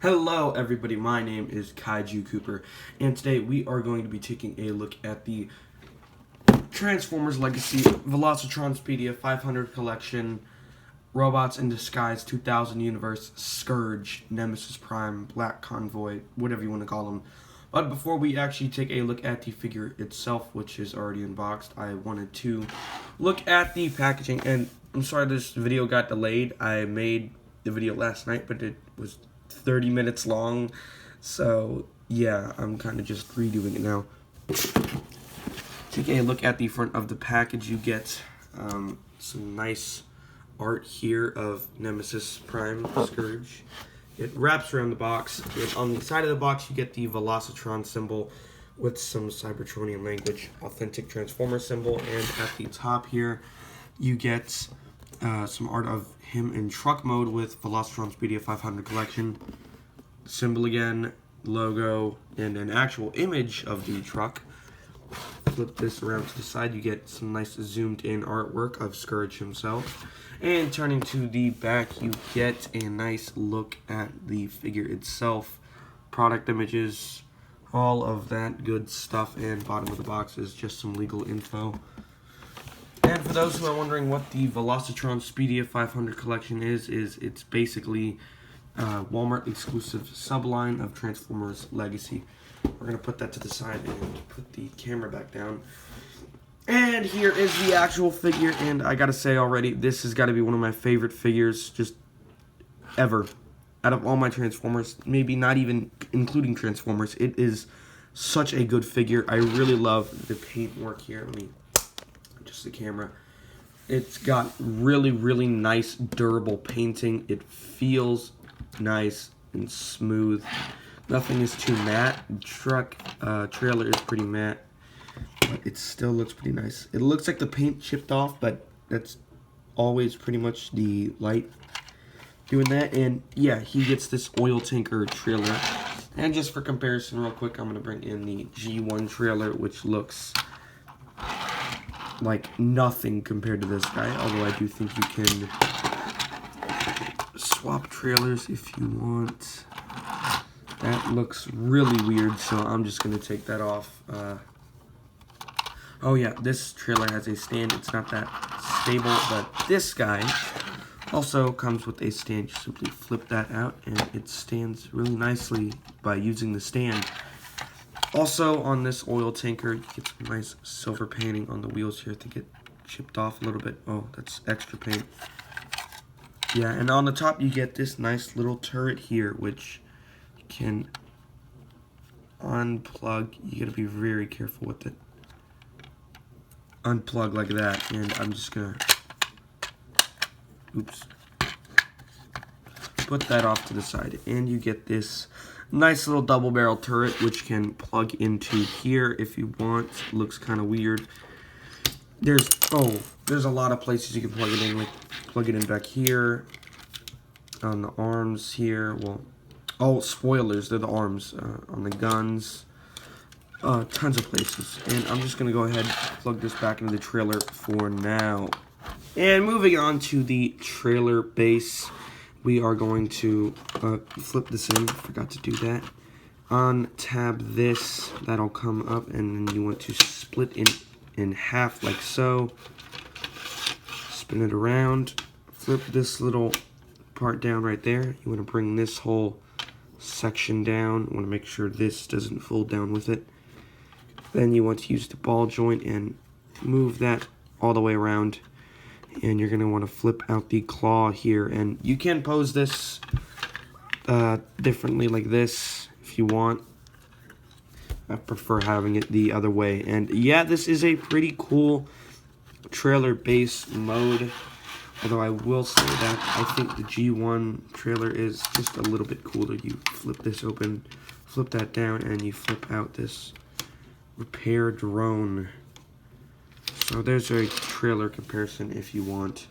Hello everybody, my name is Kaiju Cooper, and today we are going to be taking a look at the Transformers Legacy Velocitron Speedia 500 Collection, Robots in Disguise 2000 Universe, Scourge, Nemesis Prime, Black Convoy, whatever you want to call them. But before we actually take a look at the figure itself, which is already unboxed, I wanted to look at the packaging. And I'm sorry this video got delayed. I made the video last night, but it was 30 minutes long, so yeah, I'm kind of just redoing it now. Take a look at the front of the package. You get some nice art here of Nemesis Prime Scourge. It wraps around the box, and on the side of the box you get the Velocitron symbol with some Cybertronian language, authentic Transformer symbol, and at the top here you get some art of him in truck mode with Velocitron Speedia 500 Collection. Symbol again, logo, and an actual image of the truck. Flip this around to the side, you get some nice zoomed in artwork of Scourge himself. And turning to the back, you get a nice look at the figure itself. Product images, all of that good stuff, and bottom of the box is just some legal info. And for those who are wondering what the Velocitron Speedia 500 Collection is it's basically Walmart exclusive subline of Transformers Legacy. We're going to put that to the side and put the camera back down. And here is the actual figure, and I gotta say already, this has got to be one of my favorite figures just ever. Out of all my Transformers, maybe not even including Transformers, it is such a good figure. I really love the paint work here. Let me adjust the camera. It's got really nice durable painting. It feels nice and smooth. Nothing is too matte. Truck trailer is pretty matte, but it still looks pretty nice. It looks like the paint chipped off, but that's always pretty much the light doing that. And yeah, he gets this oil tanker trailer. And just for comparison real quick, I'm going to bring in the G1 trailer, which looks like nothing compared to this guy, although I do think you can swap trailers if you want. That looks really weird, so I'm just going to take that off. Oh yeah, this trailer has a stand. It's not that stable, but this guy also comes with a stand. You simply flip that out, and it stands really nicely by using the stand. Also, on this oil tanker, you get some nice silver painting on the wheels here to get chipped off a little bit. Oh, that's extra paint. Yeah, and on the top, you get this nice little turret here, which you can unplug. You gotta be very careful with it. Unplug like that, and I'm just gonna, oops, put that off to the side, and you get this nice little double barrel turret, which can plug into here if you want. Looks kind of weird. There's a lot of places you can plug it in. Like plug it in back here on the arms here. Well, oh, spoilers, they're the arms on the guns. Tons of places. And I'm just gonna go ahead and plug this back into the trailer for now. And moving on to the trailer base, we are going to flip this in. Forgot to do that. Untab this. That'll come up, and then you want to split it in half like so. Spin it around. Flip this little part down right there. You want to bring this whole section down. You want to make sure this doesn't fold down with it. Then you want to use the ball joint and move that all the way around. And you're going to want to flip out the claw here. And you can pose this differently like this if you want. I prefer having it the other way. And yeah, this is a pretty cool trailer base mode. Although I will say that I think the G1 trailer is just a little bit cooler. You flip this open, flip that down, and you flip out this repair drone. So there's a trailer comparison if you want.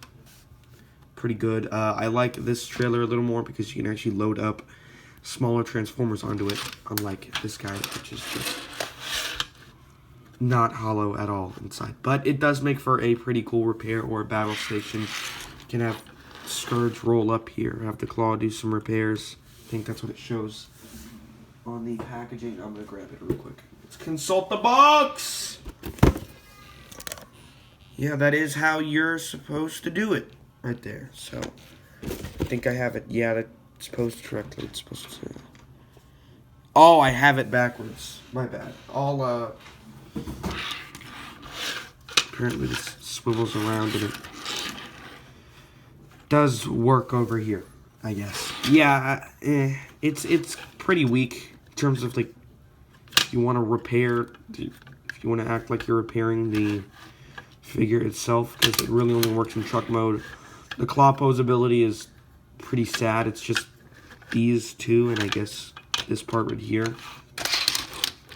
Pretty good. I like this trailer a little more because you can actually load up smaller Transformers onto it, unlike this guy, which is just not hollow at all inside. But it does make for a pretty cool repair or battle station. You can have Scourge roll up here, have the claw do some repairs. think that's what it shows on the packaging. I'm going to grab it real quick. Let's consult the box! Yeah, that is how you're supposed to do it. Right there. So, I think I have it. Yeah, that's posed correctly. It's supposed to... Oh, I have it backwards. My bad. Apparently this swivels around and it does work over here, I guess. Yeah, it's pretty weak in terms of, like, if you want to repair, if you want to act like you're repairing the figure itself, because it really only works in truck mode. The claw pose ability is pretty sad. It's just these two, and I guess this part right here,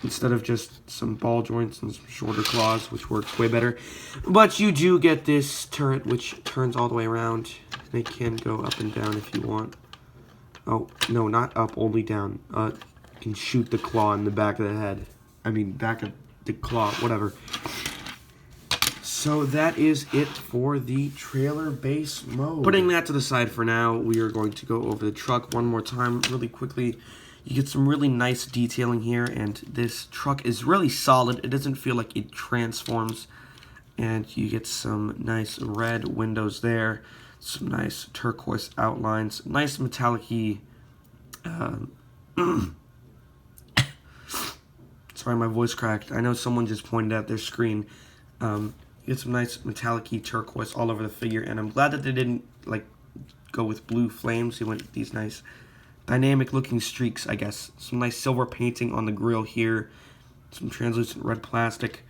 instead of just some ball joints and some shorter claws, which works way better. But you do get this turret, which turns all the way around. And it can go up and down if you want. Oh, no, not up, only down. You can shoot the claw in the back of the head. I mean, back of the claw, whatever. So that is it for the trailer base mode. Putting that to the side for now, we are going to go over the truck one more time really quickly. You get some really nice detailing here, and this truck is really solid. It doesn't feel like it transforms. And you get some nice red windows there, some nice turquoise outlines, nice metallic-y... Sorry, my voice cracked. I know someone just pointed at their screen. You get some nice metallic-y turquoise all over the figure, and I'm glad that they didn't like go with blue flames. They went with these nice dynamic looking streaks, I guess. Some nice silver painting on the grill here. Some translucent red plastic.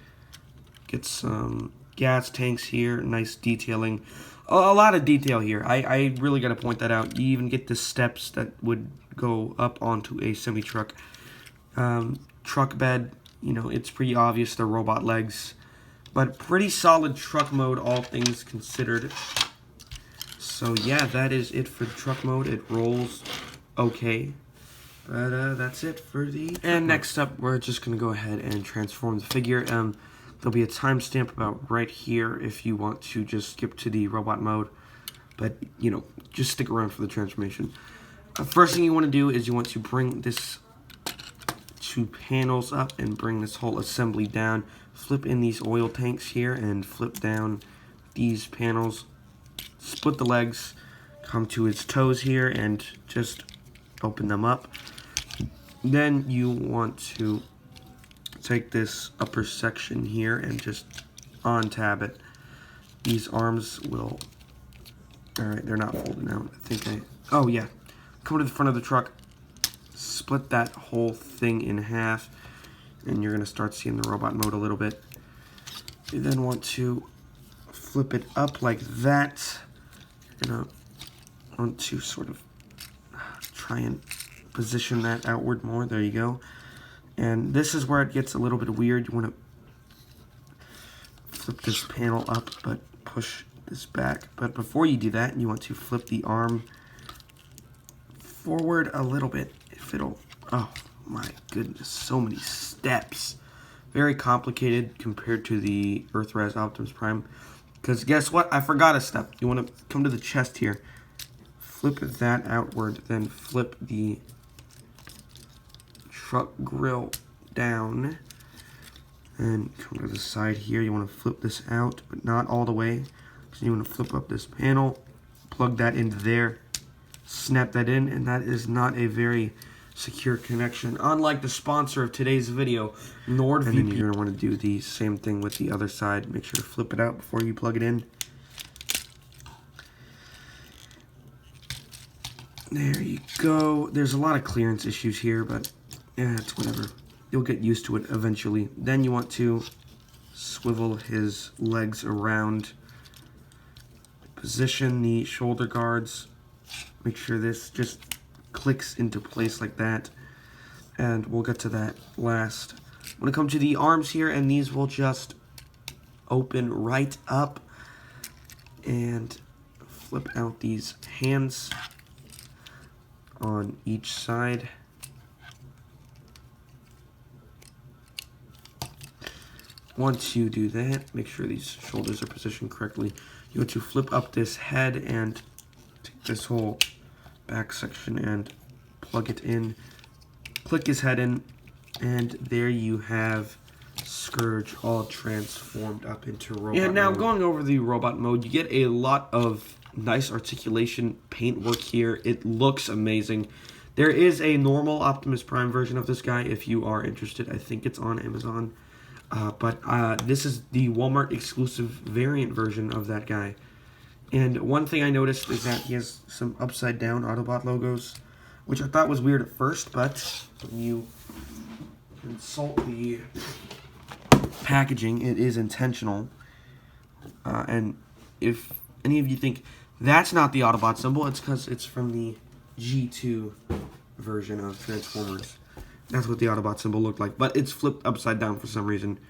Get some gas tanks here. Nice detailing. A lot of detail here. I really got to point that out. You even get the steps that would go up onto a semi-truck. Truck bed, you know, it's pretty obvious. They're robot legs. But pretty solid truck mode, all things considered. So yeah, that is it for the truck mode. It rolls okay. But that's it for the... And next up, we're just going to go ahead and transform the figure. There'll be a timestamp about right here if you want to just skip to the robot mode. But, you know, just stick around for the transformation. First thing you want to do is you want to bring this two panels up and bring this whole assembly down. Flip in these oil tanks here and flip down these panels. Split the legs, come to its toes here and just open them up. Then you want to take this upper section here and just on-tab it. These arms will... Alright, they're not folding out. Oh yeah. Come to the front of the truck. Split that whole thing in half. And you're going to start seeing the robot mode a little bit. You then want to flip it up like that. And I want to sort of try and position that outward more. There you go. And this is where it gets a little bit weird. You want to flip this panel up, but push this back. But before you do that, you want to flip the arm forward a little bit. If it'll... Oh my goodness, so many steps. Very complicated compared to the Earthrise Optimus Prime. Because guess what? I forgot a step. You want to come to the chest here. Flip that outward, then flip the truck grill down. And come to the side here. You want to flip this out, but not all the way. So you want to flip up this panel, plug that into there, snap that in, and that is not a very secure connection, unlike the sponsor of today's video, NordVPN. And then you're going to want to do the same thing with the other side. Make sure to flip it out before you plug it in. There you go. There's a lot of clearance issues here, but yeah, it's whatever. You'll get used to it eventually. Then you want to swivel his legs around. Position the shoulder guards. Make sure this just clicks into place like that, and we'll get to that last. I'm going to come to the arms here, and these will just open right up and flip out these hands on each side. Once you do that, make sure these shoulders are positioned correctly. You want to flip up this head and take this whole back section and plug it in, click his head in, and there you have Scourge all transformed up into robot mode. And now going over the robot mode, you get a lot of nice articulation paintwork here. It looks amazing. There is a normal Optimus Prime version of this guy if you are interested. I think it's on Amazon. But this is the Walmart exclusive variant version of that guy. And one thing I noticed is that he has some upside down Autobot logos, which I thought was weird at first, but when you consult the packaging, it is intentional. And if any of you think that's not the Autobot symbol, it's because it's from the G2 version of Transformers. That's what the Autobot symbol looked like, but it's flipped upside down for some reason.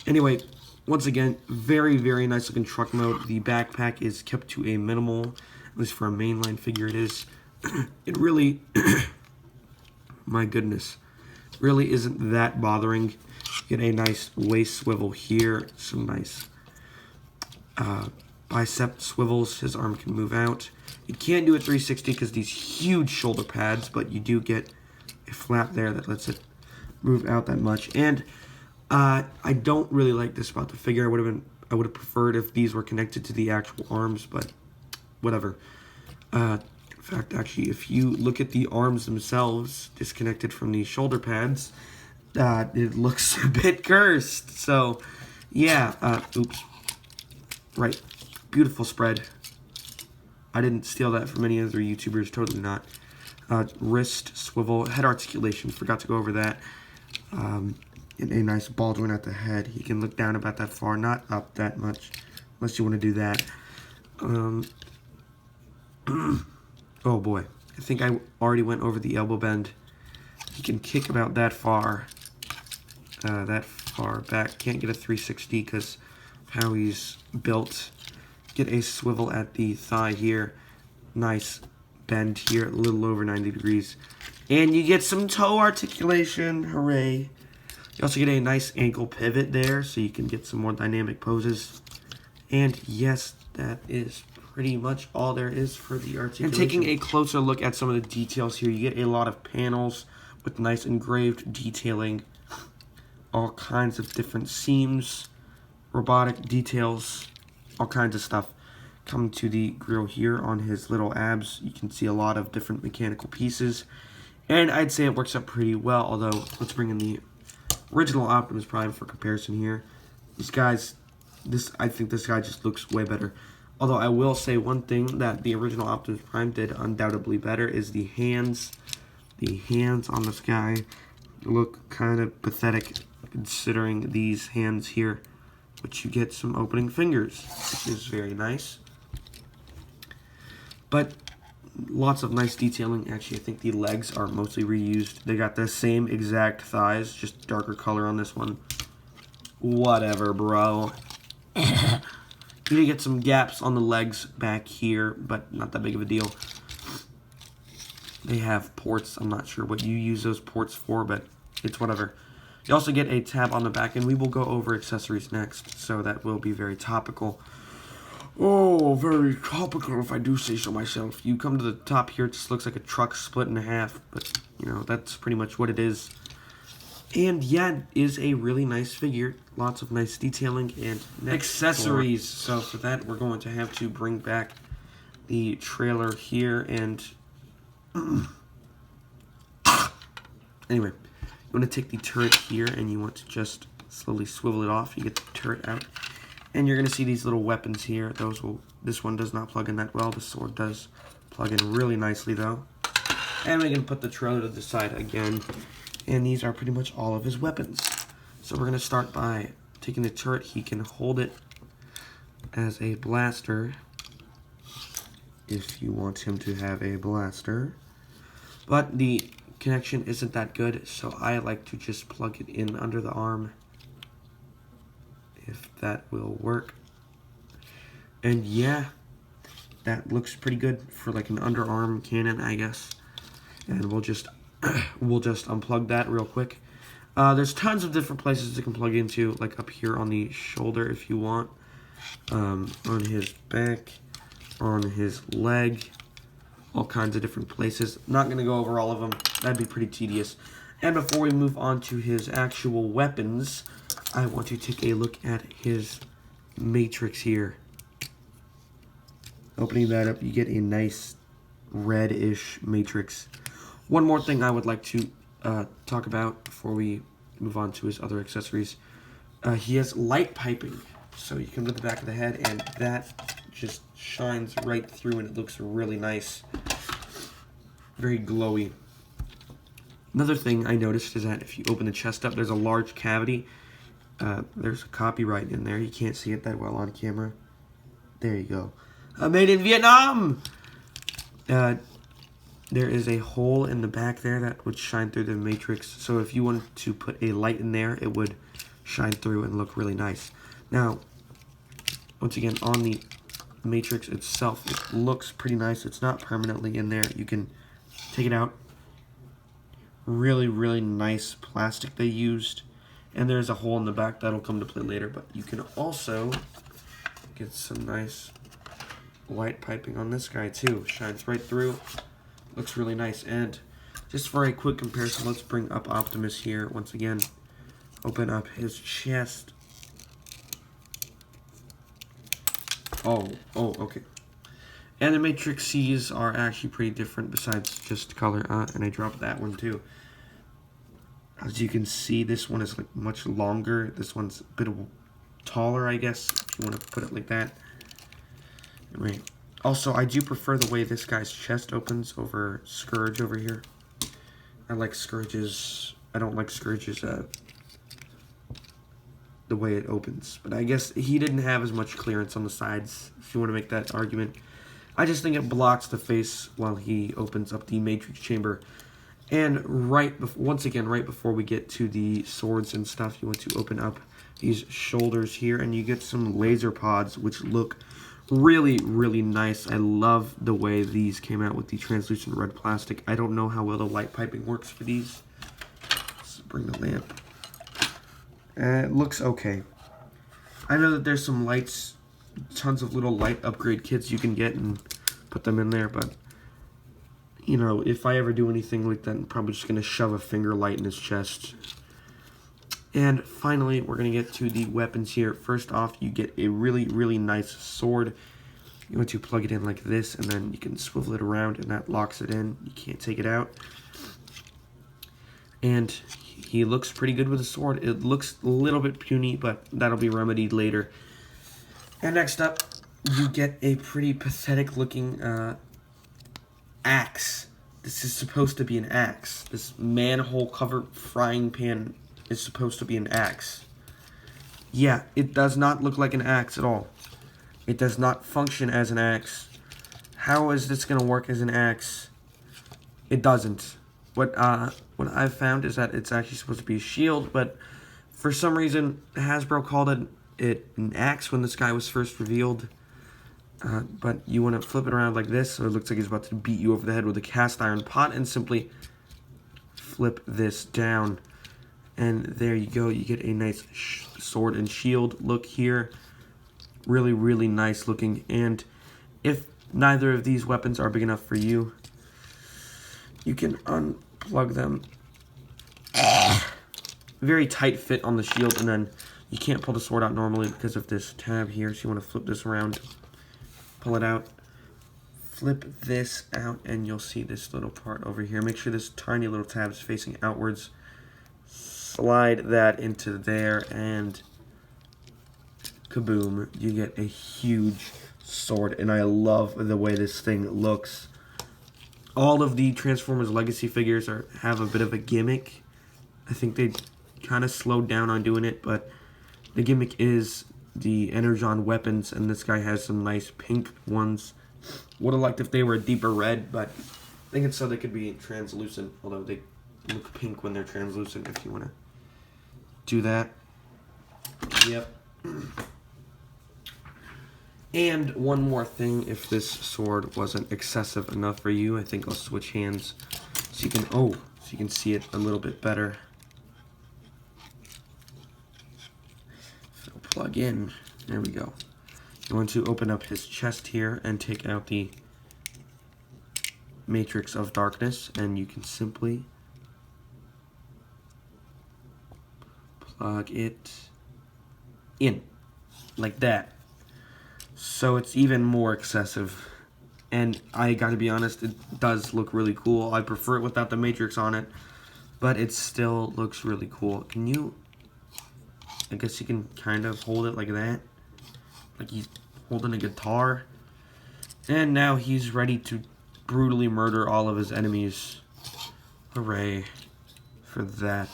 Anyway, once again, very, very nice looking truck mode. The backpack is kept to a minimal, at least for a mainline figure it is. It really, my goodness, really isn't that bothering. Get a nice waist swivel here, some nice bicep swivels. His arm can move out. You can't do a 360 because these huge shoulder pads, but you do get a flap there that lets it move out that much. And I don't really like this about the figure. I would have preferred if these were connected to the actual arms, but whatever. In fact, actually, if you look at the arms themselves, disconnected from the shoulder pads, it looks a bit cursed. So, yeah. Oops. Right. Beautiful spread. I didn't steal that from any other YouTubers. Totally not. Wrist swivel, head articulation. Forgot to go over that. And a nice ball joint at the head. He can look down about that far, not up that much, unless you want to do that. Oh boy, I think I already went over the elbow bend. He can kick about that far back. Can't get a 360 because of how he's built. Get a swivel at the thigh here. Nice bend here, a little over 90 degrees. And you get some toe articulation. Hooray. You also get a nice ankle pivot there, so you can get some more dynamic poses. And yes, that is pretty much all there is for the articulation. And taking a closer look at some of the details here, you get a lot of panels with nice engraved detailing. All kinds of different seams, robotic details, all kinds of stuff. Coming to the grill here on his little abs, you can see a lot of different mechanical pieces. And I'd say it works out pretty well, although let's bring in the original Optimus Prime for comparison here. I think this guy just looks way better. Although I will say one thing that the original Optimus Prime did undoubtedly better is the hands. The hands on this guy look kind of pathetic considering these hands here. But you get some opening fingers, which is very nice. But lots of nice detailing. Actually, I think the legs are mostly reused. They got the same exact thighs, just darker color on this one. Whatever, bro. You do get some gaps on the legs back here, but not that big of a deal. They have ports. I'm not sure what you use those ports for, but it's whatever. You also get a tab on the back, and we will go over accessories next, so that will be very topical. Oh, very topical if I do say so myself. You come to the top here, it just looks like a truck split in half, but, you know, that's pretty much what it is. And, yeah, it is a really nice figure. Lots of nice detailing and accessories. So, for that, we're going to have to bring back the trailer here, and anyway, you want to take the turret here, and you want to just slowly swivel it off. You get the turret out. And you're going to see these little weapons here. This one does not plug in that well. The sword does plug in really nicely, though. And we can put the trailer to the side again. And these are pretty much all of his weapons. So we're going to start by taking the turret. He can hold it as a blaster if you want him to have a blaster. But the connection isn't that good, so I like to just plug it in under the arm, if that will work. And yeah, that looks pretty good for like an underarm cannon, I guess. And we'll just unplug that real quick. There's tons of different places it can plug into, like up here on the shoulder if you want, on his back, on his leg, all kinds of different places. Not going to go over all of them. That'd be pretty tedious. And before we move on to his actual weapons, I want to take a look at his matrix here. Opening that up, you get a nice reddish matrix. One more thing I would like to talk about before we move on to his other accessories. He has light piping. So you can look at the back of the head, and that just shines right through, and it looks really nice. Very glowy. Another thing I noticed is that if you open the chest up, there's a large cavity. There's a copyright in there. You can't see it that well on camera. There you go. Made in Vietnam! There is a hole in the back there that would shine through the matrix. So if you wanted to put a light in there, it would shine through and look really nice. Now, once again, on the matrix itself, it looks pretty nice. It's not permanently in there. You can take it out. Really, really nice plastic they used. And there's a hole in the back that'll come to play later. But you can also get some nice white piping on this guy too. Shines right through. Looks really nice. And just for a quick comparison, let's bring up Optimus here once again. Open up his chest. Oh, okay. And the Matrix C's are actually pretty different besides just color. And I dropped that one too. As you can see, this one is like much longer. This one's a bit taller, I guess, if you want to put it like that. Right. Also, I do prefer the way this guy's chest opens over Scourge over here. I like Scourge's... I don't like Scourge's, the way it opens. But I guess he didn't have as much clearance on the sides, if you want to make that argument. I just think it blocks the face while he opens up the Matrix Chamber. And once again, right before we get to the swords and stuff, you want to open up these shoulders here, and you get some laser pods, which look really, really nice. I love the way these came out with the translucent red plastic. I don't know how well the light piping works for these. Let's bring the lamp. It looks okay. I know that there's some lights, tons of little light upgrade kits you can get and put them in there, but you know, if I ever do anything like that, I'm probably just going to shove a finger light in his chest. And finally, we're going to get to the weapons here. First off, you get a really, really nice sword. You want to plug it in like this, and then you can swivel it around, and that locks it in. You can't take it out. And he looks pretty good with a sword. It looks a little bit puny, but that'll be remedied later. And next up, you get a pretty pathetic looking axe. This is supposed to be an axe. This manhole covered frying pan is supposed to be an axe. Yeah, it does not look like an axe at all. It does not function as an axe. How is this going to work as an axe? It doesn't. What I've found is that it's actually supposed to be a shield, but for some reason Hasbro called it an axe when this guy was first revealed. But you want to flip it around like this, so it looks like he's about to beat you over the head with a cast iron pot, and simply flip this down. And there you go. You get a nice sword and shield look here. Really, really nice looking. And if neither of these weapons are big enough for you, you can unplug them. Very tight fit on the shield, and then you can't pull the sword out normally because of this tab here, so you want to flip this around. Pull it out, flip this out, and you'll see this little part over here. Make sure this tiny little tab is facing outwards. Slide that into there, and kaboom, you get a huge sword, and I love the way this thing looks. All of the Transformers Legacy figures have a bit of a gimmick. I think they kind of slowed down on doing it, but the gimmick is the Energon Weapons, and this guy has some nice pink ones. Would have liked if they were a deeper red, but I think it's so they could be translucent, although they look pink when they're translucent if you want to do that. Yep. And one more thing, if this sword wasn't excessive enough for you, I think I'll switch hands so you can see it a little bit better. Plug in. There we go. You want to open up his chest here and take out the Matrix of Darkness, and you can simply plug it in like that. So it's even more excessive. And I gotta be honest, it does look really cool. I prefer it without the Matrix on it, but it still looks really cool. Can you, I guess you can kind of hold it like that, like he's holding a guitar. And now he's ready to brutally murder all of his enemies. Hooray for that.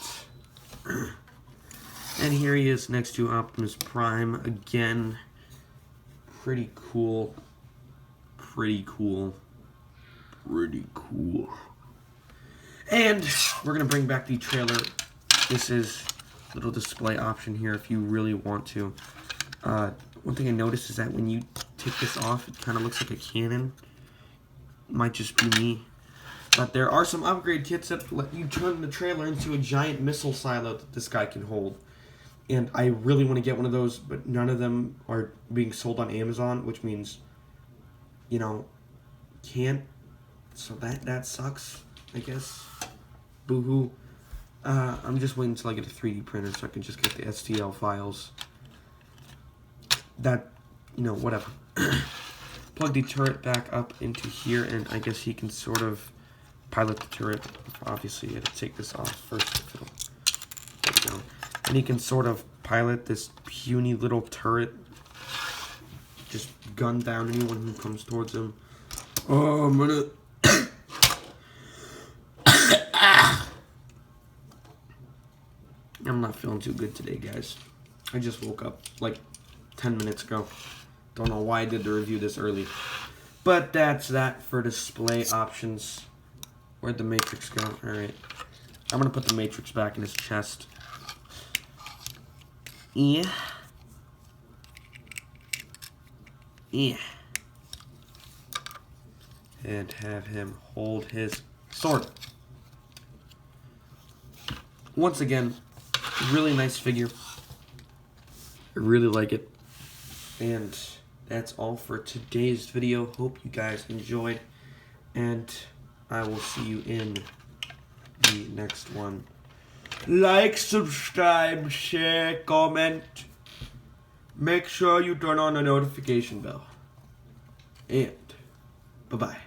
And here he is next to Optimus Prime again. Pretty cool. Pretty cool. Pretty cool. And we're going to bring back the trailer. This is a little display option here if you really want to. One thing I noticed is that when you take this off, it kind of looks like a cannon. Might just be me. But there are some upgrade kits that let you turn the trailer into a giant missile silo that this guy can hold. And I really want to get one of those, but none of them are being sold on Amazon, which means, you know, can't. So that sucks, I guess. Boo-hoo. I'm just waiting until I get a 3D printer so I can just get the STL files. That, you know, whatever. Plug the turret back up into here, and I guess he can sort of pilot the turret. Obviously, you have to take this off first. There we go. And he can sort of pilot this puny little turret. Just gun down anyone who comes towards him. Oh, I'm gonna... I'm not feeling too good today, guys. I just woke up like 10 minutes ago. Don't know why I did the review this early. But that's that for display options. Where'd the Matrix go? Alright. I'm gonna put the Matrix back in his chest. Yeah. Yeah. And have him hold his sword. Once again, really nice figure. I really like it. And that's all for today's video. Hope you guys enjoyed. And I will see you in the next one. Like, subscribe, share, comment. Make sure you turn on the notification bell. And bye-bye.